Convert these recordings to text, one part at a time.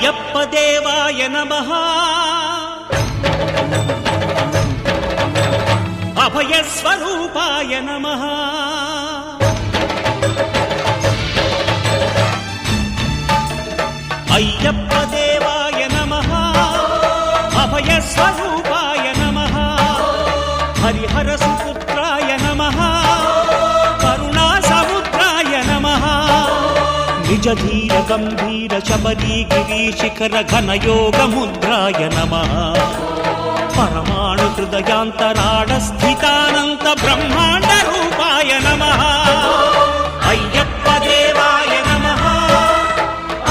అయ్యప్ప దేవాయ నమః అభయ స్వరూపాయ నమః అయ్యప్ప దేవాయ నమః అభయ స్వరూపాయ నమః హరిహర సుపుత్రాయ నమః కరుణా సముద్రాయ నమః నిజ ధీర గంభీర శబరీ గిరి శిఖర ఘనయోగ ముద్రాయ నమః పరమాణు హృదయాంతరాడ స్థితానంత బ్రహ్మాండ రూపాయ నమః అయ్యప్ప దేవాయ నమః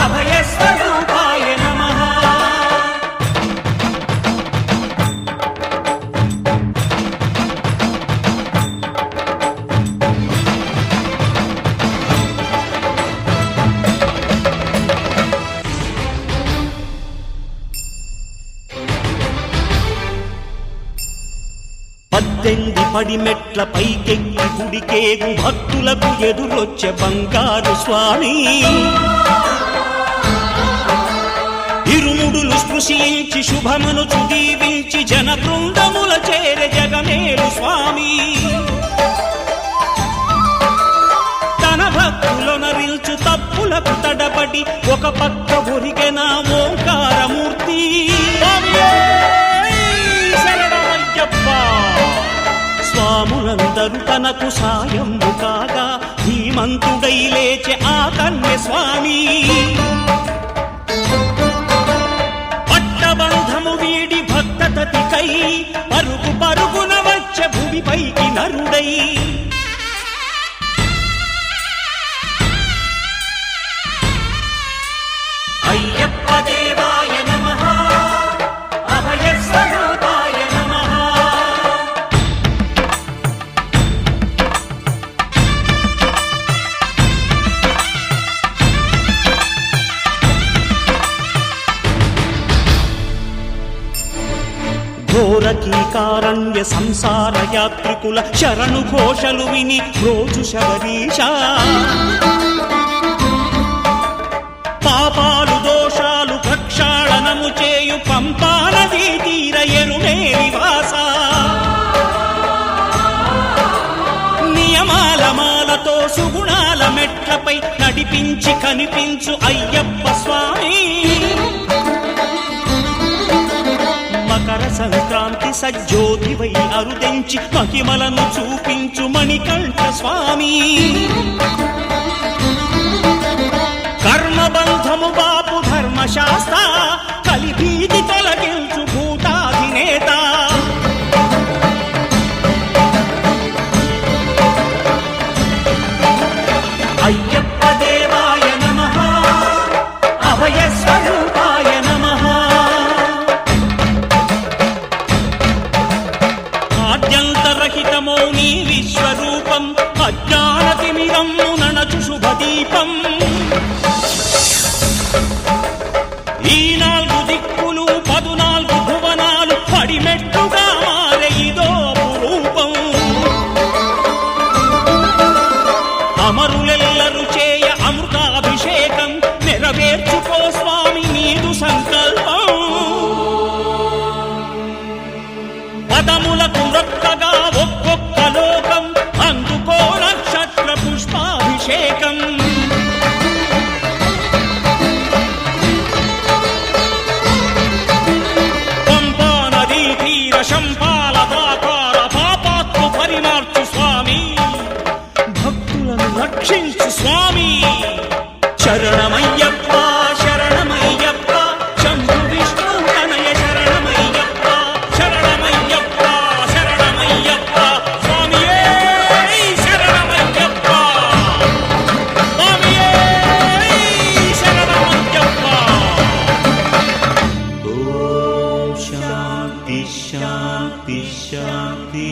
అభయ స్వరూపాయ నమః పద్దెంది పడిమెట్ల పైకెక్కి గుడికేగు భక్తులకు ఎదురొచ్చే బంగారు స్వామి ఇరుముడులు స్పృశించి శుభమనుచు దీవించి జన బృందముల చేరే జగమేలు స్వామి తన భక్తులొనరిల్చు తప్పులకు తడబడి ఒక పక్క ఒరిగెన ఓంకారమూర్తి స్వాములందరూ తనకు సాయము కాగా ధీమంతుడై లేచే ఆ కన్య స్వామి పట్టబంధము వీడి భక్తతతికై పరుగు పరుగున వచ్చే భూమిపైకి నరుడై అయ్యప్ప దేవాయ నమః అభయ స్వరూపాయ నమః ఘోరకీకారణ్య సంసార యాత్రికుల శరణు ఘోషలు విని రోజు శబరీష పాపాలు దోషాలు ప్రక్షాళనము చేయు పంపానదీ తీర ఎరుమే నివాస నియమాల మాలతో సుగుణాల మెట్లపై నడిపించి కనిపించు అయ్యప్ప స్వామి మకర సంక్రాంతి సజ్జోతివై అరుదెంచి మహిమలను చూపించు మణికంఠ స్వామి కర్మబంధము బాపు ధర్మశాస్త్ర కలిభీతి తొలగించు భూతాధినేత అయ్యప్ప దేవాయ నమః అభయ స్వరూపాయ నమః ఆద్యంతరహితమో నీ విశ్వరూపం అజ్ఞానతిమిరమ్ము నణచు శుభదీపం ఈ 4 దిక్కులు 14 భువనాలు పడిమెట్టుగా మారే ఇదో రూపం అమరులెల్లరు చేయ అమృతాభిషేకం నెరవేర్చుకో స్వామి నీదు సంకల్పం పదములకు రొక్కగా ఒక్కొక్క లోకం అందుకో నక్షత్ర పుష్పాభిషేకం పంపా నదీ తీర శంపాల దాకార పాపాత్ము పరిమార్చు స్వామి భక్తులను రక్షించు స్వామి శరణమయ్యప్ప శరణమయ్యప్ప శంభు విష్ణు తనయ శరణమయ్యప్ప శరణమయ్యప్ప శరణమయ్యప్ప స్వామియే శరణమయ్యప్ప స్వామియే శరణమయ్యప్ప ఓం శాంతి శాంతి శాంతి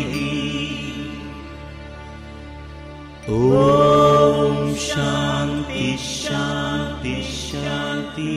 ఓం శాంతి శాంతి శాంతి